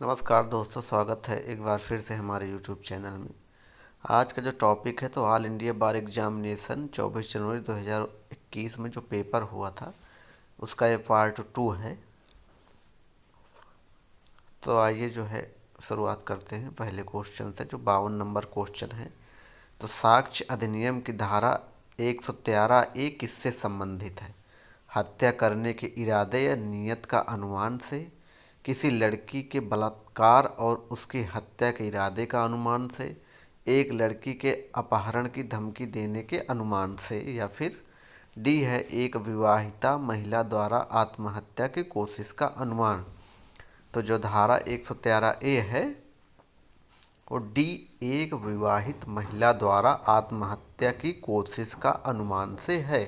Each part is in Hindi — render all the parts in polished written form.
नमस्कार दोस्तों, स्वागत है एक बार फिर से हमारे यूट्यूब चैनल में। आज का जो टॉपिक है तो ऑल इंडिया बार एग्जामिनेशन 24 जनवरी 2021 में जो पेपर हुआ था उसका ये पार्ट 2 है। तो आइए जो है शुरुआत करते हैं पहले क्वेश्चन से, जो 52 नंबर क्वेश्चन है। तो साक्ष्य अधिनियम की धारा 113A किससे संबंधित है? हत्या करने के इरादे या नियत का अनुमान से, किसी लड़की के बलात्कार और उसकी हत्या के इरादे का अनुमान से, एक लड़की के अपहरण की धमकी देने के अनुमान से, या फिर डी है एक विवाहिता महिला द्वारा आत्महत्या की कोशिश का अनुमान। तो जो धारा 113A है और डी एक विवाहित महिला द्वारा आत्महत्या की कोशिश का अनुमान से है।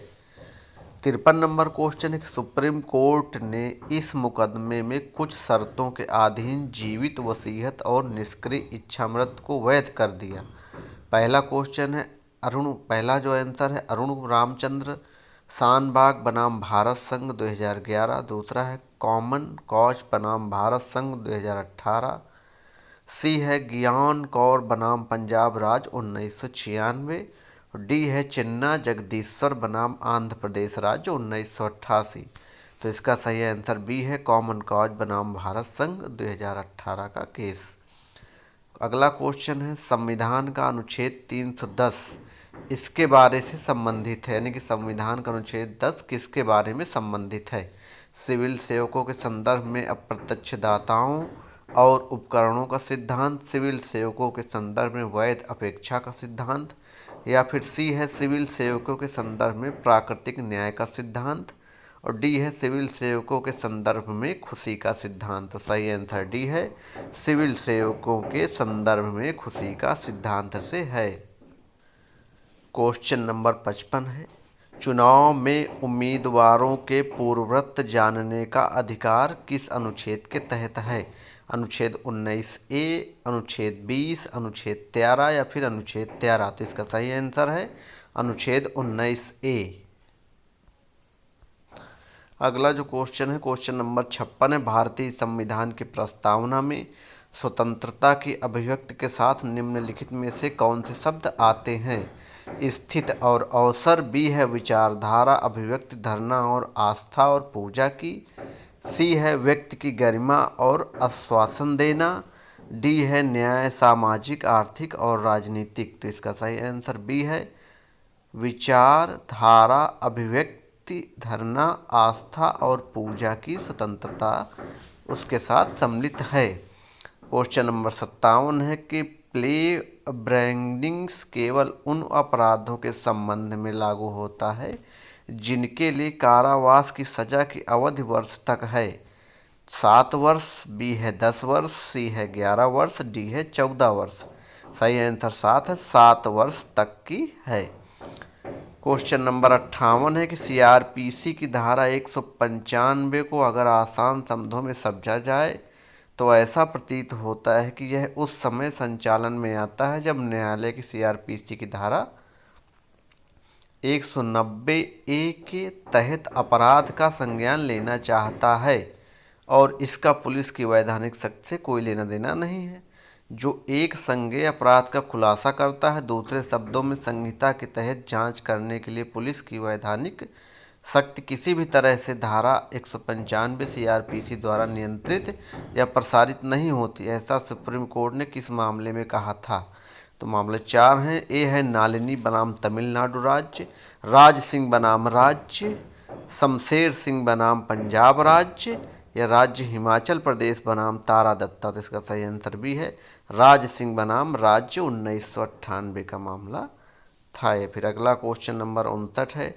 53 नंबर क्वेश्चन है कि सुप्रीम कोर्ट ने इस मुकदमे में कुछ शर्तों के अधीन जीवित वसीयत और निष्क्रिय इच्छामृत को वैध कर दिया। पहला क्वेश्चन है पहला जो आंसर है अरुण रामचंद्र शानबाग बनाम भारत संघ 2011। दूसरा है कॉमन कॉज बनाम भारत संघ 2018। सी है ज्ञान कौर बनाम पंजाब राज 1996। डी है चिन्ना जगदीश्वर बनाम आंध्र प्रदेश राज्य 1988। तो इसका सही आंसर बी है कॉमन कॉज बनाम भारत संघ 2018 का केस। अगला क्वेश्चन है संविधान का अनुच्छेद 310 इसके बारे से संबंधित है, यानी कि संविधान का अनुच्छेद 10 किसके बारे में संबंधित है? सिविल सेवकों के संदर्भ में अप्रत्यक्ष दाताओं और उपकरणों का सिद्धांत, सिविल सेवकों के संदर्भ में वैध अपेक्षा का सिद्धांत, या फिर सी है सिविल सेवकों के संदर्भ में प्राकृतिक न्याय का सिद्धांत, और डी है सिविल सेवकों के संदर्भ में खुशी का सिद्धांत। तो सही आंसर डी है सिविल सेवकों के संदर्भ में खुशी का सिद्धांत से है। क्वेश्चन नंबर 55 है चुनाव में उम्मीदवारों के पूर्ववत जानने का अधिकार किस अनुच्छेद के तहत है? अनुच्छेद 19A, अनुच्छेद 20, अनुच्छेद 13 या फिर अनुच्छेद 13। तो इसका सही आंसर है अनुच्छेद 19A। अगला जो क्वेश्चन है क्वेश्चन नंबर 56 है भारतीय संविधान की प्रस्तावना में स्वतंत्रता की अभिव्यक्ति के साथ निम्नलिखित में से कौन से शब्द आते हैं? स्थित और अवसर। बी है विचारधारा अभिव्यक्ति धरना और आस्था और पूजा की। सी है व्यक्ति की गरिमा और आश्वासन देना। डी है न्याय सामाजिक आर्थिक और राजनीतिक। तो इसका सही आंसर बी है विचारधारा अभिव्यक्ति धरना आस्था और पूजा की स्वतंत्रता उसके साथ सम्मिलित है। क्वेश्चन नंबर 57 है कि प्ले ब्रांडिंग्स केवल उन अपराधों के संबंध में लागू होता है जिनके लिए कारावास की सजा की अवधि वर्ष तक है। 7 वर्ष, बी है 10 वर्ष, सी है 11 वर्ष, डी है 14 वर्ष। सही आंसर 7 है, 7 वर्ष तक की है। क्वेश्चन नंबर 58 है कि सीआरपीसी की धारा 195 को अगर आसान शब्दों में समझा जाए तो ऐसा प्रतीत होता है कि यह उस समय संचालन में आता है जब न्यायालय की सीआरपीसी की धारा 190A के तहत अपराध का संज्ञान लेना चाहता है और इसका पुलिस की वैधानिक शक्ति से कोई लेना देना नहीं है। जो एक संज्ञेय अपराध का खुलासा करता है, दूसरे शब्दों में संहिता के तहत जांच करने के लिए पुलिस की वैधानिक शक्ति किसी भी तरह से धारा 195 सीआरपीसी द्वारा नियंत्रित या प्रसारित नहीं होती। ऐसा सुप्रीम कोर्ट ने किस मामले में कहा था? तो मामले 4 हैं। ए है नालिनी बनाम तमिलनाडु राज्य, राज सिंह बनाम राज्य, शमशेर सिंह बनाम पंजाब राज्य, या राज्य हिमाचल प्रदेश बनाम तारा दत्ता। तो इसका सही आंसर भी है राज सिंह बनाम राज्य 1998 का मामला था। या फिर अगला क्वेश्चन नंबर 59 है।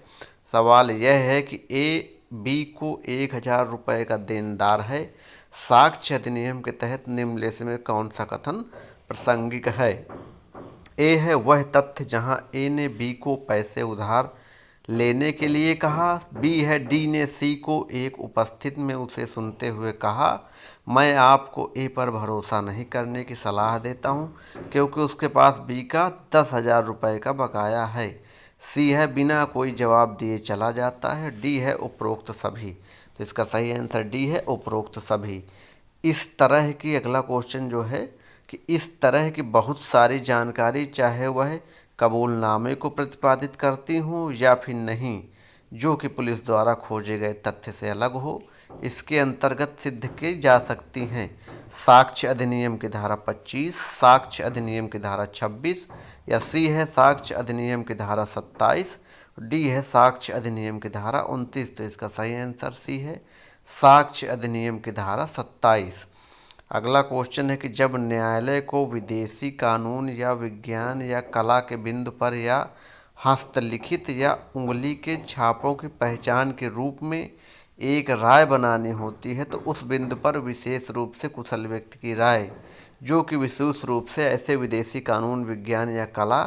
सवाल यह है कि ए बी को 1000 रुपये का देनदार है। साक्ष्य अधिनियम के तहत निम्नलिखित में कौन सा कथन प्रासंगिक है? ए है वह तथ्य जहां ए ने बी को पैसे उधार लेने के लिए कहा। बी है डी ने सी को एक उपस्थिति में उसे सुनते हुए कहा, मैं आपको ए पर भरोसा नहीं करने की सलाह देता हूँ क्योंकि उसके पास बी का 10,000 रुपये का बकाया है। सी है बिना कोई जवाब दिए चला जाता है। डी है उपरोक्त सभी। तो इसका सही आंसर डी है उपरोक्त सभी। इस तरह की, अगला क्वेश्चन जो है कि इस तरह की बहुत सारी जानकारी चाहे वह कबूलनामे को प्रतिपादित करती हूँ या फिर नहीं, जो कि पुलिस द्वारा खोजे गए तथ्य से अलग हो, इसके अंतर्गत सिद्ध की जा सकती हैं। साक्ष्य अधिनियम की धारा 25, साक्ष्य अधिनियम की धारा 26, या सी है साक्ष्य अधिनियम की धारा 27, डी है साक्ष्य अधिनियम की धारा 29। तो इसका सही आंसर सी है साक्ष्य अधिनियम की धारा 27। अगला क्वेश्चन है कि जब न्यायालय को विदेशी कानून या विज्ञान या कला के बिंदु पर या हस्तलिखित या उंगली के छापों की पहचान के रूप में एक राय बनानी होती है, तो उस बिंदु पर विशेष रूप से कुशल व्यक्ति की राय, जो कि विशेष रूप से ऐसे विदेशी कानून, विज्ञान या कला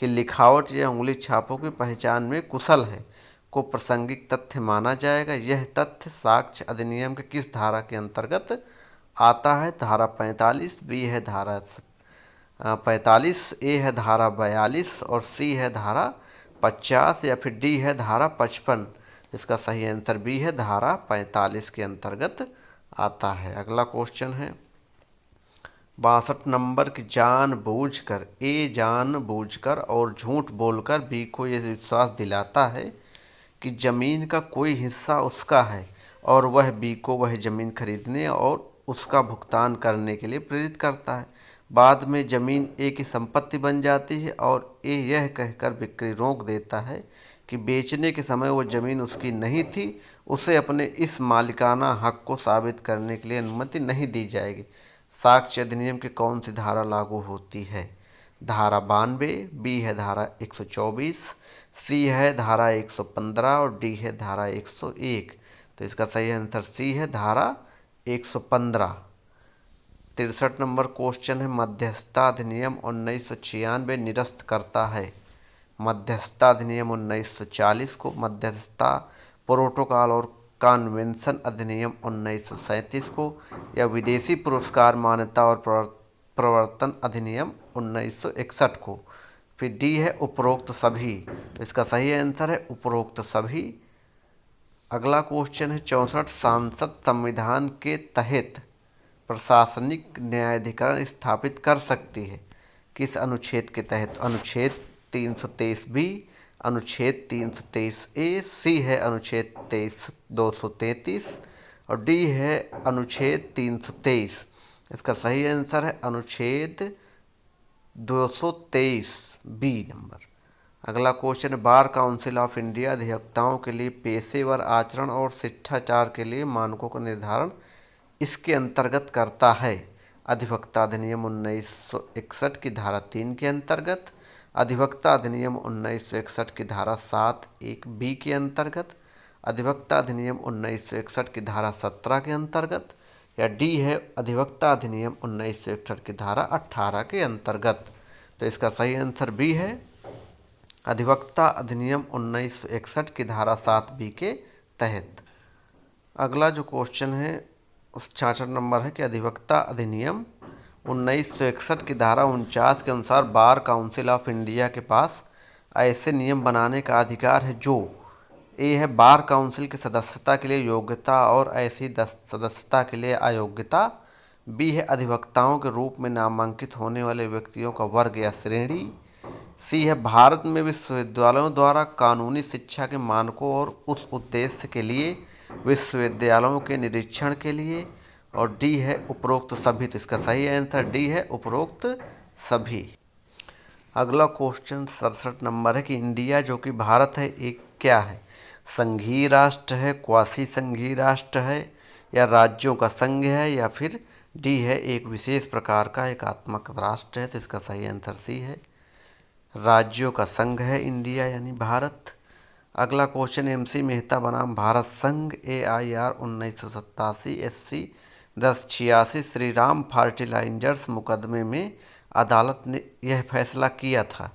की लिखावट या उंगली छापों की पहचान में कुशल है, को प्रासंगिक तथ्य माना जाएगा। यह तथ्य साक्ष्य अधिनियम के किस धारा के अंतर्गत आता है? धारा 45, बी है धारा 45, ए है धारा 42 और सी है धारा 50, या फिर डी है धारा 55। इसका सही आंसर बी है धारा 45 के अंतर्गत आता है। अगला क्वेश्चन है 62 नंबर की, जानबूझकर और झूठ बोलकर बी को यह विश्वास दिलाता है कि जमीन का कोई हिस्सा उसका है और वह बी को वह जमीन खरीदने और उसका भुगतान करने के लिए प्रेरित करता है। बाद में जमीन ए की संपत्ति बन जाती है और ए यह कहकर बिक्री रोक देता है कि बेचने के समय वो जमीन उसकी नहीं थी, उसे अपने इस मालिकाना हक को साबित करने के लिए अनुमति नहीं दी जाएगी। साक्ष्य अधिनियम की कौन सी धारा लागू होती है? धारा 92, बी है धारा 124, सी है धारा 115 और डी है धारा 101। तो इसका सही आंसर सी है धारा 115। 63 नंबर क्वेश्चन है मध्यस्थता अधिनियम 1996 निरस्त करता है। मध्यस्थता अधिनियम 1940 को, मध्यस्थता प्रोटोकॉल और कन्वेंशन अधिनियम 1937 को, या विदेशी पुरस्कार मान्यता और प्रवर्तन अधिनियम 1961 को। फिर डी है उपरोक्त सभी। तो इसका सही आंसर है उपरोक्त सभी। अगला क्वेश्चन है 64, सांसद संविधान के तहत प्रशासनिक न्यायाधिकरण स्थापित कर सकती है, किस अनुच्छेद के तहत? अनुच्छेद 323 बी, अनुच्छेद 323 ए, सी है अनुच्छेद 233 और डी है अनुच्छेद 323। इसका सही आंसर है अनुच्छेद 223 बी नंबर। अगला question, bar council of India अधिवक्ताओं के लिए पेशेवर आचरण और शिष्टाचार के लिए मानकों का निर्धारण इसके अंतर्गत करता है। अधिवक्ता अधिनियम 1961 की धारा 3 के अंतर्गत, अधिवक्ता अधिनियम 1961 की धारा 7(1) बी के अंतर्गत, अधिवक्ता अधिनियम 1961 की धारा 17 के अंतर्गत, या डी है अधिवक्ता अधिनियम 1961 की धारा 18 के अंतर्गत। तो इसका सही आंसर बी है अधिवक्ता अधिनियम 1961 की धारा 7 बी के तहत। अगला जो क्वेश्चन है उस 66 नंबर है कि अधिवक्ता अधिनियम 1961 की धारा 49 के अनुसार बार काउंसिल ऑफ इंडिया के पास ऐसे नियम बनाने का अधिकार है जो, ए है बार काउंसिल की सदस्यता के लिए योग्यता और ऐसी सदस्यता के लिए अयोग्यता, बी है अधिवक्ताओं के रूप में नामांकित होने वाले व्यक्तियों का वर्ग या श्रेणी, सी है भारत में विश्वविद्यालयों द्वारा कानूनी शिक्षा के मानकों और उस उद्देश्य के लिए विश्वविद्यालयों के निरीक्षण के लिए, और डी है उपरोक्त सभी। तो इसका सही आंसर डी है उपरोक्त सभी। अगला क्वेश्चन 67 नंबर है कि इंडिया जो कि भारत है एक क्या है? संघीय राष्ट्र है, क्वासी संघीय राष्ट्र है, या राज्यों का संघ है, या फिर डी है एक विशेष प्रकार का एकात्मक राष्ट्र है। तो इसका सही आंसर सी है राज्यों का संघ है इंडिया यानी भारत। अगला क्वेश्चन एमसी मेहता बनाम भारत संघ AIR 1987 SC 1086 Shri Ram fertilisers मुकदमे में अदालत ने यह फैसला किया था।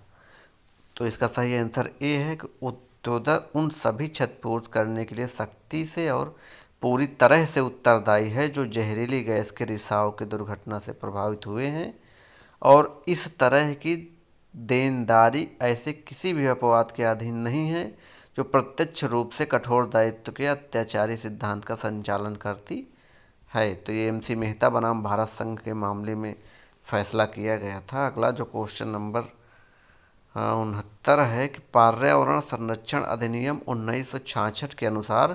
तो इसका सही आंसर ए है कि उत्तोदर उन सभी क्षतिपूर्ति करने के लिए सख्ती से और पूरी तरह से उत्तरदायी है जो जहरीली गैस के रिसाव की दुर्घटना से प्रभावित हुए हैं, और इस तरह की देनदारी ऐसे किसी भी अपवाद के अधीन नहीं है जो प्रत्यक्ष रूप से कठोर दायित्व के अत्याचारी सिद्धांत का संचालन करती है। तो ये MC मेहता बनाम भारत संघ के मामले में फैसला किया गया था। अगला जो क्वेश्चन नंबर 69 है कि पर्यावरण संरक्षण अधिनियम 1966 के अनुसार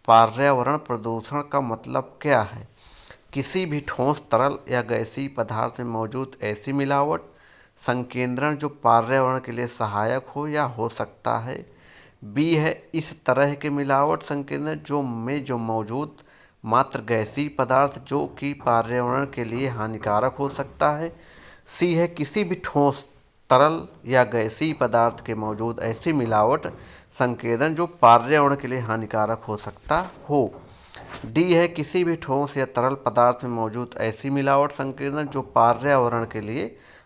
पर्यावरण प्रदूषण का मतलब क्या है? किसी भी ठोस, तरल या गैसीय पदार्थ में मौजूद ऐसी मिलावट, संकेंद्रण जो पर्यावरण के लिए सहायक हो या हो सकता है। बी है इस तरह के मिलावट संकेंद्रण जो मौजूद मात्र गैसीय पदार्थ जो कि पर्यावरण के लिए हानिकारक हो सकता है। सी है किसी भी ठोस, तरल या गैसीय पदार्थ के मौजूद ऐसी मिलावट संकेंद्रण जो पर्यावरण के लिए हानिकारक हो सकता हो। डी है किसी भी ठोस या तरल पदार्थ में मौजूद ऐसी मिलावट संकेंद्रण जो पर्यावरण के लिए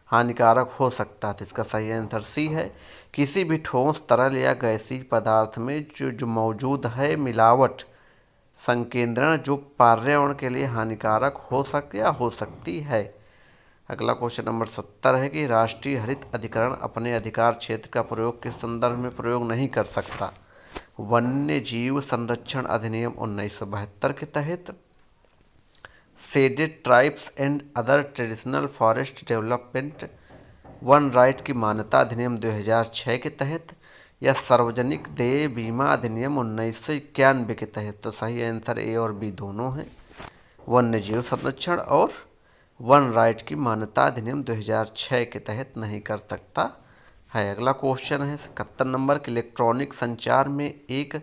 हानिकारक हो सकता है। तो इसका सही आंसर सी है किसी भी ठोस, तरल या गैसीय पदार्थ में जो मौजूद है मिलावट संकेंद्रण जो पर्यावरण के लिए हानिकारक हो सकती है। अगला क्वेश्चन नंबर 70 है कि राष्ट्रीय हरित अधिकरण अपने अधिकार क्षेत्र का प्रयोग किस संदर्भ में प्रयोग नहीं कर सकता? वन्य जीव संरक्षण अधिनियम 1972 के तहत, shaded tribes and other traditional forest development one right की मान्यता अधिनियम 2006 के तहत, या सार्वजनिक देय बीमा अधिनियम 1991 के तहत। तो सही आंसर ए और बी दोनों हैं। वन्य जीव संरक्षण और वन राइट की मान्यता अधिनियम 2006 के तहत नहीं कर सकता है। अगला क्वेश्चन है 71 नंबर कि इलेक्ट्रॉनिक संचार में एक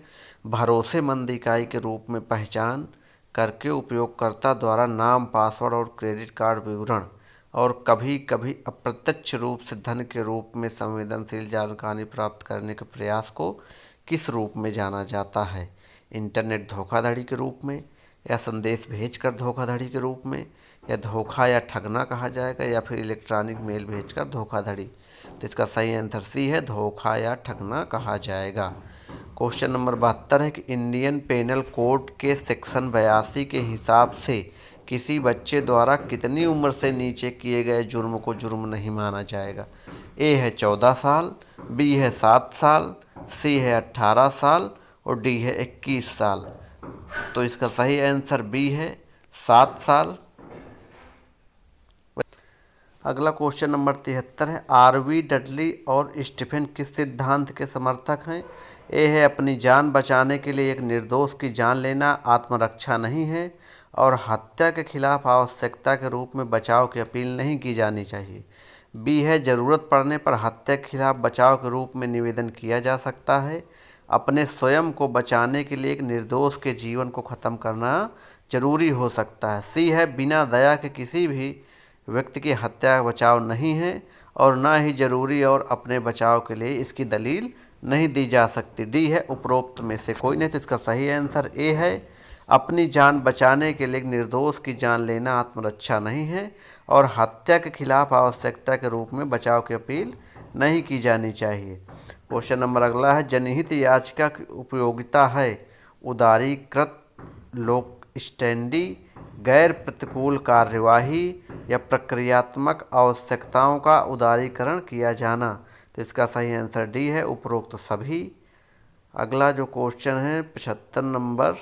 भरोसेमंद इकाई के रूप में पहचान करके उपयोगकर्ता द्वारा नाम, पासवर्ड और क्रेडिट कार्ड विवरण और कभी कभी अप्रत्यक्ष रूप से धन के रूप में संवेदनशील जानकारी प्राप्त करने के प्रयास को किस रूप में जाना जाता है? इंटरनेट धोखाधड़ी के रूप में, या संदेश भेजकर धोखाधड़ी के रूप में, या धोखा या ठगना कहा जाएगा, या फिर इलेक्ट्रॉनिक मेल भेजकर धोखाधड़ी। तो इसका सही आंसर सी है, धोखा या ठगना कहा जाएगा। क्वेश्चन नंबर 72 है कि इंडियन पेनल कोड के सेक्शन 82 के हिसाब से किसी बच्चे द्वारा कितनी उम्र से नीचे किए गए जुर्म को जुर्म नहीं माना जाएगा? ए है 14 साल, बी है 7 साल, सी है 18 साल और डी है 21 साल। तो इसका सही आंसर बी है 7 साल। अगला क्वेश्चन नंबर 73 है आरवी डडली और स्टीफन किस सिद्धांत के समर्थक हैं? ए है अपनी जान बचाने के लिए एक निर्दोष की जान लेना आत्मरक्षा नहीं है और हत्या के खिलाफ आवश्यकता के रूप में बचाव की अपील नहीं की जानी चाहिए। बी है ज़रूरत पड़ने पर हत्या के खिलाफ बचाव के रूप में निवेदन किया जा सकता है। अपने स्वयं को बचाने के लिए एक निर्दोष के जीवन को ख़त्म करना जरूरी हो सकता है। सी है बिना दया के किसी भी व्यक्ति की हत्या बचाव नहीं है और ना ही जरूरी और अपने बचाव के लिए इसकी दलील नहीं दी जा सकती। डी है उपरोक्त में से कोई नहीं। तो इसका सही आंसर ए है अपनी जान बचाने के लिए निर्दोष की जान लेना आत्मरक्षा नहीं है और हत्या के खिलाफ आवश्यकता के रूप में बचाव की अपील नहीं की जानी चाहिए। क्वेश्चन नंबर अगला है जनहित याचिका की उपयोगिता है उदारीकृत लोक स्टैंडी, गैर प्रतिकूल कार्यवाही या प्रक्रियात्मक आवश्यकताओं का उदारीकरण किया जाना। तो इसका सही आंसर डी है उपरोक्त सभी। अगला जो क्वेश्चन है 75 नंबर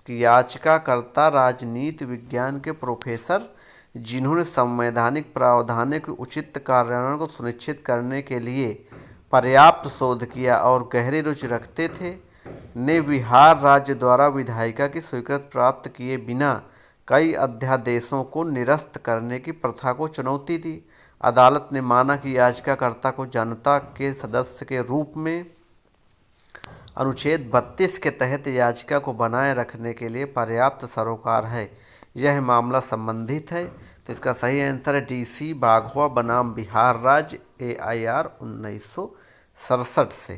कि याचिकाकर्ता राजनीति विज्ञान के प्रोफेसर जिन्होंने संवैधानिक प्रावधानों के उचित कार्यान्वयन को सुनिश्चित करने के लिए पर्याप्त शोध किया और गहरी रुचि रखते थे, ने बिहार राज्य द्वारा विधायिका की स्वीकृति प्राप्त किए बिना कई अध्यादेशों को निरस्त करने की प्रथा को चुनौती दी। अदालत ने माना कि याचिकाकर्ता को जनता के सदस्य के रूप में अनुच्छेद 32 के तहत याचिका को बनाए रखने के लिए पर्याप्त सरोकार है। यह मामला संबंधित है। तो इसका सही आंसर है DC बाघवा बनाम बिहार राज्य AIR 1967 से,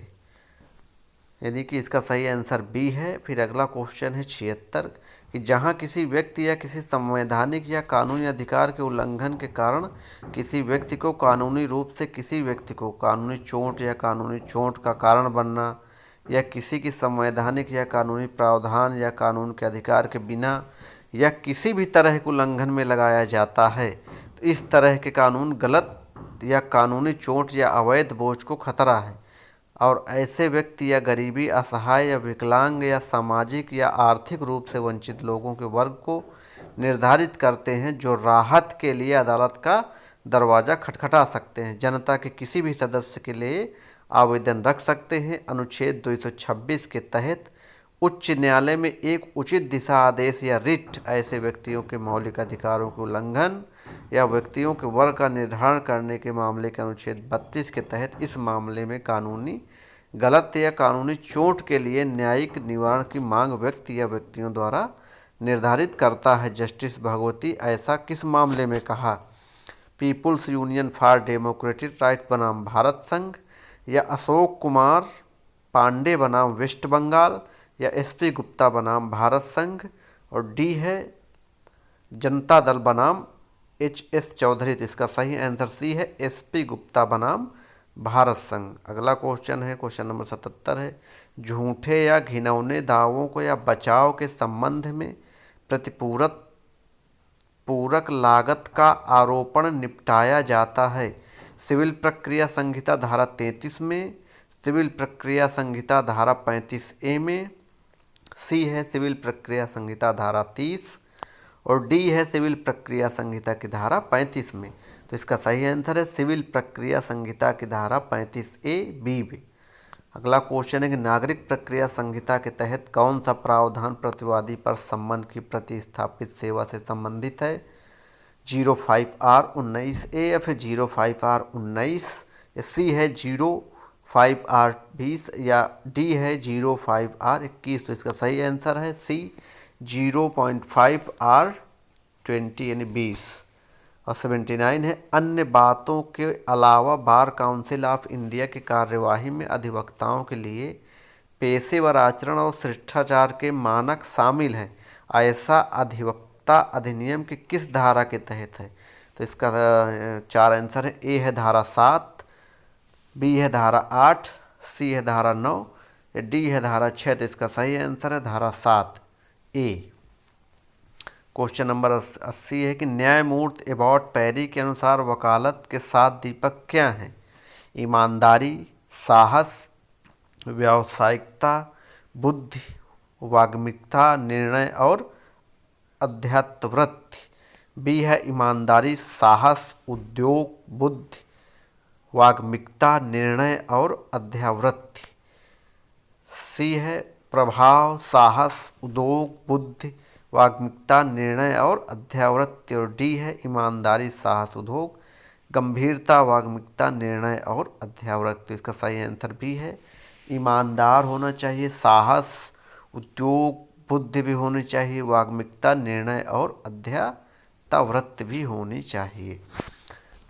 यानी कि इसका सही आंसर बी है। फिर अगला क्वेश्चन है 76 कि जहां किसी व्यक्ति या किसी संवैधानिक या कानूनी अधिकार के उल्लंघन के कारण किसी व्यक्ति को कानूनी रूप से किसी व्यक्ति को कानूनी चोट या कानूनी चोट का कारण बनना या किसी की संवैधानिक या कानूनी प्रावधान या कानून के अधिकार के बिना या किसी भी तरह के उल्लंघन में लगाया जाता है, तो इस तरह के कानून गलत या कानूनी चोट या अवैध बोझ को खतरा है और ऐसे व्यक्ति या गरीबी, असहाय या विकलांग या सामाजिक या आर्थिक रूप से वंचित लोगों के वर्ग को निर्धारित करते हैं जो राहत के लिए अदालत का दरवाज़ा खटखटा सकते हैं। जनता के किसी भी सदस्य के लिए आवेदन रख सकते हैं। अनुच्छेद 226 के तहत उच्च न्यायालय में एक उचित दिशा आदेश या रिट ऐसे व्यक्तियों के मौलिक अधिकारों के उल्लंघन या व्यक्तियों के वर्ग का निर्धारण करने के मामले के अनुच्छेद 32 के तहत इस मामले में कानूनी गलत या कानूनी चोट के लिए न्यायिक निवारण की मांग व्यक्ति या व्यक्तियों द्वारा निर्धारित करता है। जस्टिस भगवती ऐसा किस मामले में कहा? People's Union for Democratic Right बनाम भारत संघ, या अशोक कुमार पांडे बनाम वेस्ट बंगाल, या एसपी गुप्ता बनाम भारत संघ, और डी है जनता दल बनाम एचएस चौधरी। तो इसका सही आंसर सी है एसपी गुप्ता बनाम भारत संघ। अगला क्वेश्चन है, क्वेश्चन नंबर 77 है, झूठे या घिनौने दावों को या बचाव के संबंध में पूरक लागत का आरोपण निपटाया जाता है। सिविल प्रक्रिया संहिता धारा 33 में, सिविल प्रक्रिया संहिता धारा 35A में, सी है सिविल प्रक्रिया संहिता धारा 30, और डी है सिविल प्रक्रिया संहिता की धारा 35 में। तो इसका सही आंसर है सिविल प्रक्रिया संहिता की धारा 35A बी में। अगला क्वेश्चन है कि नागरिक प्रक्रिया संहिता के तहत कौन सा प्रावधान प्रतिवादी पर सम्मन की प्रतिस्थापित सेवा से संबंधित है? 05R19A या फिर 05R19, सी है 05R20, या डी है 05R21। तो इसका सही आंसर है सी 0.5R20 यानी 20। और 79 है, अन्य बातों के अलावा बार काउंसिल ऑफ इंडिया की कार्यवाही में अधिवक्ताओं के लिए पेशेवर आचरण और शिष्टाचार के मानक शामिल हैं। ऐसा अधिवक्ता अधिनियम की किस धारा के तहत है? तो इसका 4 आंसर है। ए है धारा 7, बी है धारा 8, सी है धारा 9, या डी है धारा 6। तो इसका सही आंसर है धारा 7 ए। क्वेश्चन नंबर 80 है कि न्यायमूर्ति एबॉट पैरी के अनुसार वकालत के 7 दीपक क्या हैं? ईमानदारी, साहस, व्यावसायिकता, बुद्धि, वाग्मिकता, निर्णय और अध्यात्मवृत्ति। बी है ईमानदारी, साहस, उद्योग, बुद्धि, वाग्मिकता, निर्णय और अध्यावृत्ति। सी है प्रभाव, साहस, उद्योग, बुद्धि, वाग्मिकता, निर्णय और अध्यावृत्ति, और डी है ईमानदारी, साहस, उद्योग, गंभीरता, वाग्मिकता, निर्णय और अध्यावृत्ति। इसका सही आंसर भी है ईमानदार होना चाहिए, साहस, उद्योग, बुद्धि भी होनी चाहिए, वाग्मिकता, निर्णय और अध्यावृत्ति भी होनी चाहिए।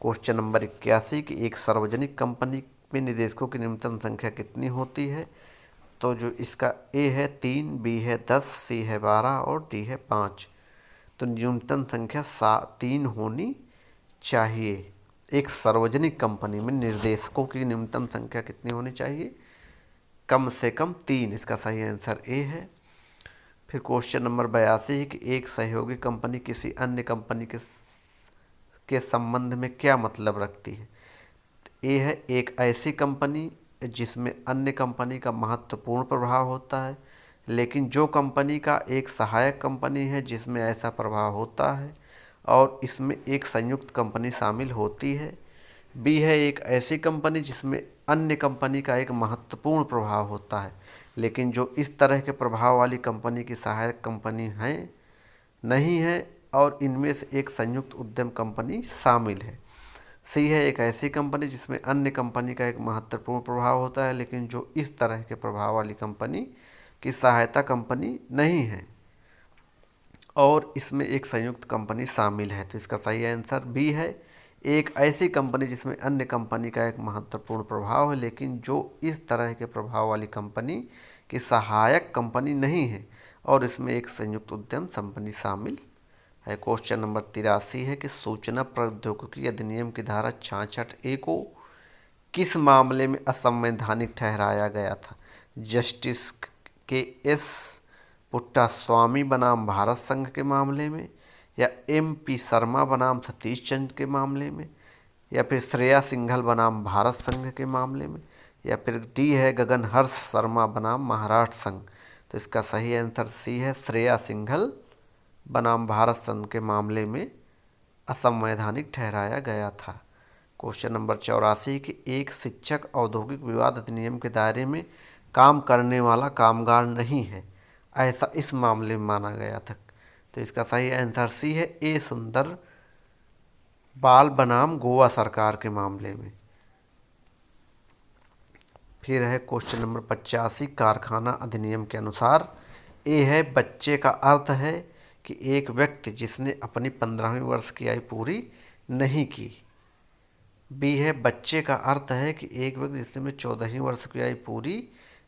क्वेश्चन नंबर 81 कि एक सार्वजनिक कंपनी में निदेशकों की न्यूनतम संख्या कितनी होती है? तो जो इसका ए है 3, बी है 10, सी है 12 और डी है 5। तो न्यूनतम संख्या 3 होनी चाहिए। एक सार्वजनिक कंपनी में निर्देशकों की न्यूनतम संख्या कितनी होनी चाहिए? कम से कम 3। इसका सही आंसर ए है। फिर क्वेश्चन नंबर 82 है कि एक सहयोगी कंपनी किसी अन्य कंपनी के संबंध में क्या मतलब रखती है? ए है एक ऐसी कंपनी जिसमें अन्य कंपनी का महत्वपूर्ण प्रभाव होता है, लेकिन जो कंपनी का एक सहायक कंपनी है जिसमें ऐसा प्रभाव होता है और इसमें एक संयुक्त कंपनी शामिल होती है। बी है एक ऐसी कंपनी जिसमें अन्य कंपनी का एक महत्वपूर्ण प्रभाव होता है, लेकिन जो इस तरह के प्रभाव वाली कंपनी की सहायक कंपनी है नहीं है और इनमें से एक संयुक्त उद्यम कंपनी शामिल है। सी है एक ऐसी कंपनी जिसमें अन्य कंपनी का एक महत्वपूर्ण प्रभाव होता है, लेकिन जो इस तरह के प्रभाव वाली कंपनी की सहायता कंपनी नहीं है और इसमें एक संयुक्त कंपनी शामिल है। तो इसका सही आंसर बी है एक ऐसी कंपनी जिसमें अन्य कंपनी का एक महत्वपूर्ण प्रभाव है, लेकिन जो इस तरह के प्रभाव वाली कंपनी की सहायक कंपनी नहीं है और इसमें एक संयुक्त उद्यम कंपनी शामिल है। क्वेश्चन नंबर 83 है कि सूचना प्रौद्योगिकी अधिनियम की धारा 66A को किस मामले में असंवैधानिक ठहराया गया था? जस्टिस KS पुट्टास्वामी बनाम भारत संघ के मामले में, या MP शर्मा बनाम सतीश चंद्र के मामले में, या फिर श्रेया सिंघल बनाम भारत संघ के मामले में, या फिर डी है गगन हर्ष शर्मा बनाम महाराष्ट्र संघ। तो इसका सही आंसर सी है श्रेया सिंघल बनाम भारत संघ के मामले में असंवैधानिक ठहराया गया था। क्वेश्चन नंबर 84 कि एक शिक्षक औद्योगिक विवाद अधिनियम के दायरे में काम करने वाला कामगार नहीं है, ऐसा इस मामले में माना गया था। तो इसका सही आंसर सी है, ए सुंदर बाल बनाम गोवा सरकार के मामले में। फिर है क्वेश्चन नंबर 85 कारखाना अधिनियम के अनुसार ए है बच्चे का अर्थ है कि एक व्यक्ति जिसने अपनी 15वीं वर्ष की आयु पूरी नहीं की। बी है बच्चे का अर्थ है कि एक व्यक्ति जिसने 14वीं वर्ष की आयु पूरी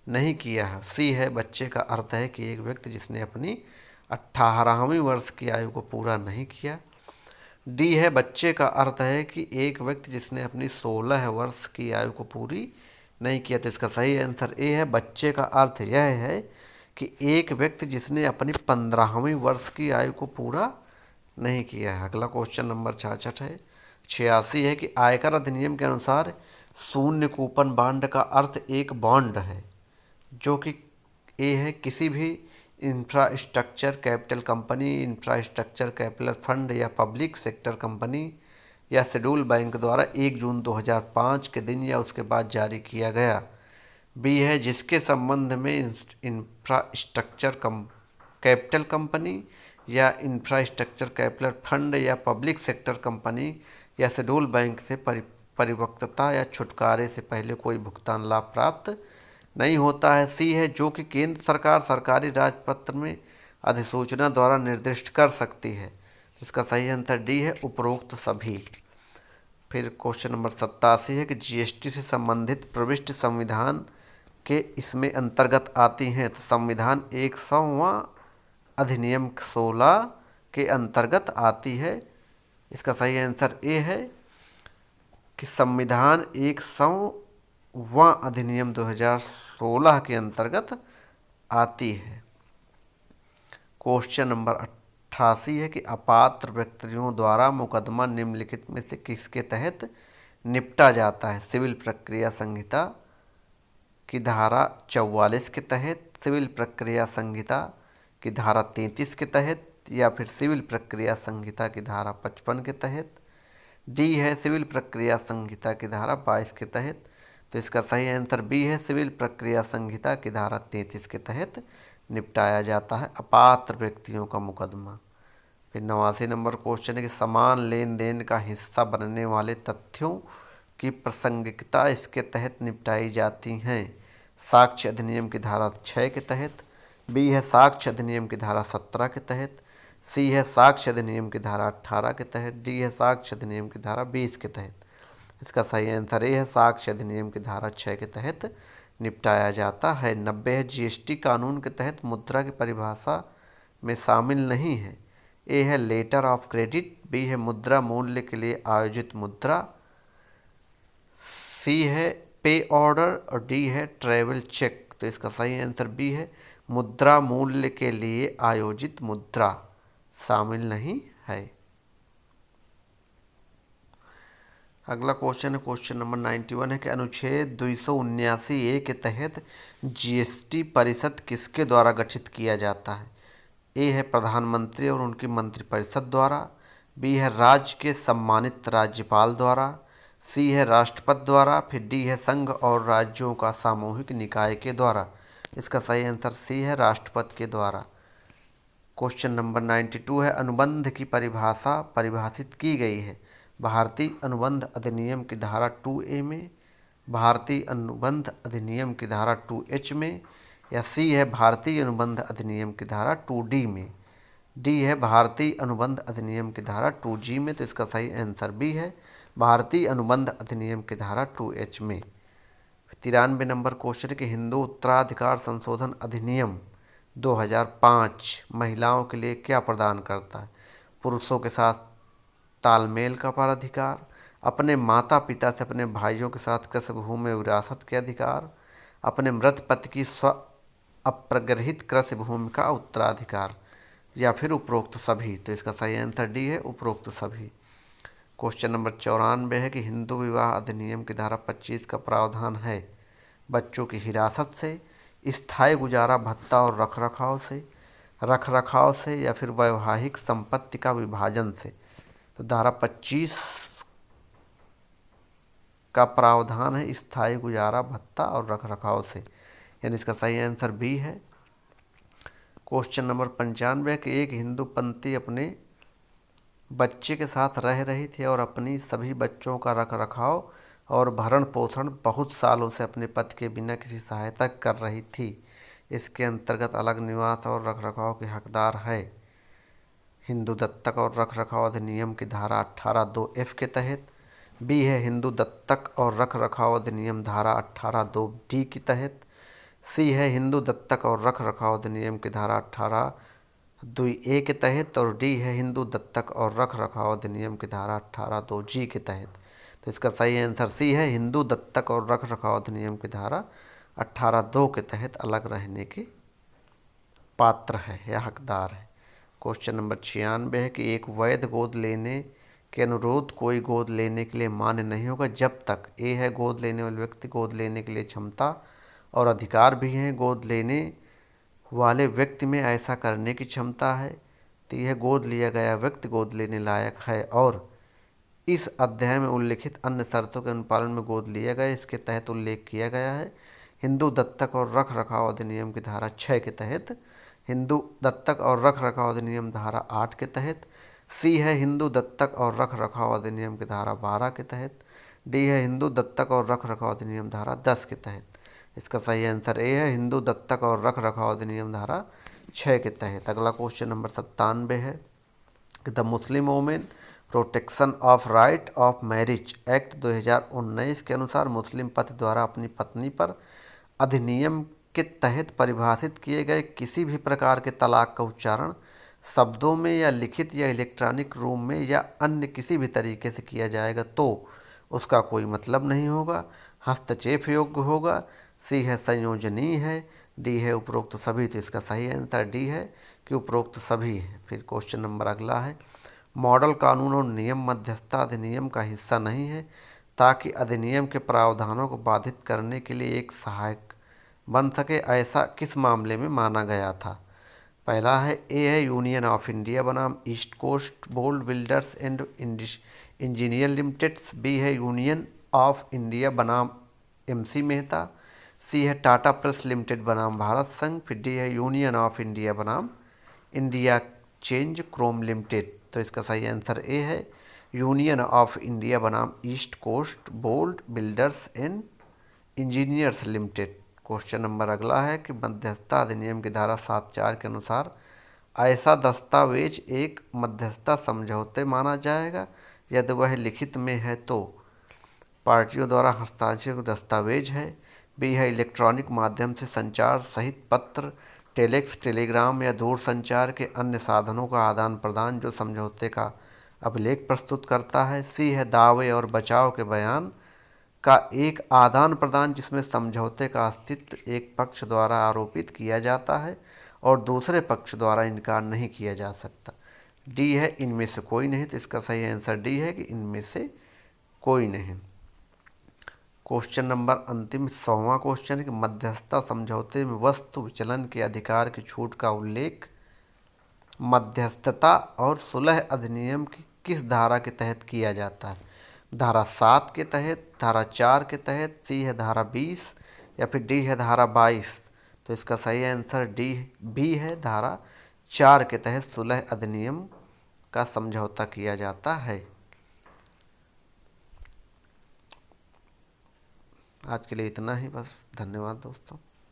नहीं किया है। सी है बच्चे का अर्थ है कि एक व्यक्ति जिसने अपनी 18वीं वर्ष की आयु को पूरा नहीं किया। डी है बच्चे का अर्थ है कि एक व्यक्ति जिसने अपनी 16 वर्ष की आयु को पूरी नहीं किया। तो इसका सही आंसर ए है, बच्चे का अर्थ यह है कि एक व्यक्ति जिसने अपनी 15वीं वर्ष की आयु को पूरा नहीं किया है। अगला क्वेश्चन नंबर 86 है कि आयकर अधिनियम के अनुसार शून्य कूपन बॉन्ड का अर्थ एक बॉन्ड है जो कि ए है किसी भी infrastructure capital company, infrastructure capital fund या पब्लिक सेक्टर कंपनी या शेड्यूल बैंक द्वारा 1 जून 2005 के दिन या उसके बाद जारी किया गया। बी है जिसके संबंध में इंफ्रास्ट्रक्चर कैपिटल कंपनी या इंफ्रास्ट्रक्चर कैपिटल फंड या पब्लिक सेक्टर कंपनी या शेड्यूल बैंक से परिपक्वता या छुटकारे से पहले कोई भुगतान लाभ प्राप्त नहीं होता है। सी है जो कि केंद्र सरकार सरकारी राजपत्र में अधिसूचना द्वारा निर्दिष्ट कर सकती है। इसका सही आंसर डी है, उपरोक्त सभी। फिर क्वेश्चन नंबर 87 है कि जीएसटी से संबंधित प्रविष्टि संविधान के इसमें अंतर्गत आती हैं। तो संविधान 100वां अधिनियम 16 के अंतर्गत आती है। इसका सही आंसर ए है कि संविधान 100वां अधिनियम 2016 के अंतर्गत आती है। क्वेश्चन नंबर 88 है कि अपात्र व्यक्तियों द्वारा मुकदमा निम्नलिखित में से किसके तहत निपटा जाता है। सिविल प्रक्रिया संहिता की धारा 44 के तहत, सिविल प्रक्रिया संहिता की धारा 33 के तहत या फिर सिविल प्रक्रिया संहिता की धारा 55 के तहत। डी है सिविल प्रक्रिया संहिता की धारा 22 के तहत। तो इसका सही आंसर बी है, सिविल प्रक्रिया संहिता की धारा 33 के तहत निपटाया जाता है अपात्र व्यक्तियों का मुकदमा। फिर 89 नंबर क्वेश्चन है कि समान लेन देन का हिस्सा बनने वाले तथ्यों की प्रासंगिकता इसके तहत निपटाई जाती हैं। साक्ष्य अधिनियम की धारा 6 के तहत। बी है साक्ष्य अधिनियम की धारा 17 के तहत। सी है साक्ष्य अधिनियम की धारा 18 के तहत। डी है साक्ष्य अधिनियम की धारा 20 के तहत। इसका सही आंसर ए है, साक्ष्य अधिनियम की धारा 6 के तहत निपटाया जाता है। 90 है जीएसटी कानून के तहत मुद्रा की परिभाषा में शामिल नहीं है। ए है लेटर ऑफ क्रेडिट। बी है मुद्रा मूल्य के लिए आयोजित मुद्रा। सी है पे ऑर्डर और डी है ट्रैवल चेक। तो इसका सही आंसर बी है, मुद्रा मूल्य के लिए आयोजित मुद्रा शामिल नहीं है। अगला क्वेश्चन है क्वेश्चन नंबर 91 है कि अनुच्छेद 279A के तहत जीएसटी परिषद किसके द्वारा गठित किया जाता है। ए है प्रधानमंत्री और उनकी मंत्रिपरिषद द्वारा। बी है राज्य के सम्मानित राज्यपाल द्वारा। सी है राष्ट्रपति द्वारा। फिर डी है संघ और राज्यों का सामूहिक निकाय के द्वारा। इसका सही आंसर सी है, राष्ट्रपति के द्वारा। क्वेश्चन नंबर 92 है अनुबंध की परिभाषा परिभाषित की गई है भारतीय अनुबंध अधिनियम की धारा 2A में, भारतीय अनुबंध अधिनियम की धारा 2H में या सी है भारतीय अनुबंध अधिनियम की धारा 2D में। डी है भारतीय अनुबंध अधिनियम की धारा 2G में। तो इसका सही आंसर बी है, भारतीय अनुबंध अधिनियम की धारा 2H में। 93 नंबर क्वेश्चन कि हिंदू उत्तराधिकार संशोधन अधिनियम 2005 महिलाओं के लिए क्या प्रदान करता है। पुरुषों के साथ तालमेल का अधिकार, अपने माता पिता से अपने भाइयों के साथ कृषि भूमि विरासत के अधिकार, अपने मृत पति की स्व अप्रगृहित कृषि भूमि का उत्तराधिकार या फिर उपरोक्त सभी। तो इसका सही आंसर डी है, उपरोक्त सभी। क्वेश्चन नंबर 94 है कि हिंदू विवाह अधिनियम की धारा 25 का प्रावधान है बच्चों की हिरासत से, स्थायी गुजारा भत्ता और रखरखाव से, रखरखाव से या फिर वैवाहिक संपत्ति का विभाजन से। तो धारा 25 का प्रावधान है स्थायी गुजारा भत्ता और रखरखाव से, यानी इसका सही आंसर बी है। क्वेश्चन नंबर 95 कि एक हिंदू पंथी अपने बच्चे के साथ रह रही थी और अपनी सभी बच्चों का रखरखाव और भरण पोषण बहुत सालों से अपने पति के बिना किसी सहायता कर रही थी। इसके अंतर्गत अलग निवास और रखरखाव के हकदार है हिंदू दत्तक और रखरखाव अधिनियम की धारा 18(2)(f) के तहत। बी है हिंदू दत्तक और रखरखाव अधिनियम धारा 18(2)(d) के तहत। सी है हिंदू दत्तक और रखरखाव अधिनियम की धारा 18(2)(a) के तहत। और डी है हिंदू दत्तक और रखरखाव अधिनियम की धारा 18(2)(g) के तहत। तो इसका सही आंसर सी है हिंदू दत्तक और रखरखाव अधिनियम की धारा 18(2) के तहत अलग रहने के पात्र है या हकदार है। क्वेश्चन नंबर 96 है कि एक वैध गोद लेने के अनुरोध कोई गोद लेने के लिए मान्य नहीं होगा जब तक ए है गोद लेने वाले व्यक्ति गोद लेने के लिए क्षमता और अधिकार भी हैं, गोद लेने वाले व्यक्ति में ऐसा करने की क्षमता है। तो यह गोद लिया गया व्यक्ति गोद लेने लायक है और इस अध्याय में उल्लिखित अन्य शर्तों के अनुपालन में गोद लिया गया। इसके तहत उल्लेख किया गया है हिंदू दत्तक और रखरखाव अधिनियम की धारा 6 के तहत, हिंदू दत्तक और रखरखाव अधिनियम धारा 8 के तहत। सी है हिंदू दत्तक और रखरखाव अधिनियम की धारा 12 के तहत। डी है हिंदू दत्तक और रखरखाव अधिनियम धारा 10 के तहत। इसका सही आंसर ए है हिंदू दत्तक और रखरखाव अधिनियम धारा 6 के तहत। अगला क्वेश्चन नंबर 97 है कि the Muslim women protection of right of marriage act 2019 के अनुसार मुस्लिम पति द्वारा अपनी पत्नी पर अधिनियम के तहत परिभाषित किए गए किसी भी प्रकार के तलाक का उच्चारण शब्दों में या लिखित या इलेक्ट्रॉनिक रूप में या अन्य किसी भी तरीके से किया जाएगा तो उसका कोई मतलब नहीं होगा, हस्तक्षेप योग्य होगा। सी है संयोजनीय है। डी है उपरोक्त सभी। तो इसका सही आंसर डी है कि उपरोक्त सभी है। फिर क्वेश्चन नंबर अगला है मॉडल कानून और नियम मध्यस्थता अधिनियम का हिस्सा नहीं है ताकि अधिनियम के प्रावधानों को बाधित करने के लिए एक सहायक बन सके, ऐसा किस मामले में माना गया था। पहला है ए है यूनियन ऑफ इंडिया बनाम East Coast Bold Builders and Engineer Limited. B है यूनियन ऑफ इंडिया बनाम MC मेहता। सी है टाटा प्रेस लिमिटेड बनाम भारत संघ। फिर डी है यूनियन ऑफ इंडिया बनाम इंडिया चेंज क्रोम लिमिटेड। तो इसका सही आंसर ए है यूनियन ऑफ इंडिया बनाम East Coast Bold Builders and Engineers Limited. Question number अगला है कि मध्यस्थता अधिनियम की धारा 7(4) के अनुसार ऐसा दस्तावेज एक मध्यस्थता समझौते माना जाएगा यदि वह लिखित में है तो पार्टियों द्वारा हस्ताक्षरित दस्तावेज है। बी है इलेक्ट्रॉनिक माध्यम से संचार सहित पत्र, टेलेक्स, टेलीग्राम या दूरसंचार के अन्य साधनों का आदान प्रदान जो समझौते का अभिलेख प्रस्तुत करता है। सी है दावे और बचाव के बयान का एक आदान प्रदान जिसमें समझौते का अस्तित्व एक पक्ष द्वारा आरोपित किया जाता है और दूसरे पक्ष द्वारा इनकार नहीं किया जा सकता। डी है इनमें से कोई नहीं। तो इसका सही आंसर डी है कि इनमें से कोई नहीं। क्वेश्चन नंबर अंतिम 100वां क्वेश्चन है कि मध्यस्थता समझौते में वस्तु विचलन के अधिकार की छूट का उल्लेख मध्यस्थता और सुलह अधिनियम की किस धारा के तहत किया जाता है। धारा 7 के तहत, धारा 4 के तहत, सी है धारा 20 या फिर डी है धारा 22। तो इसका सही आंसर डी बी है धारा 4 के तहत सुलह अधिनियम का समझौता किया जाता है। आज के लिए इतना ही बस। धन्यवाद दोस्तों।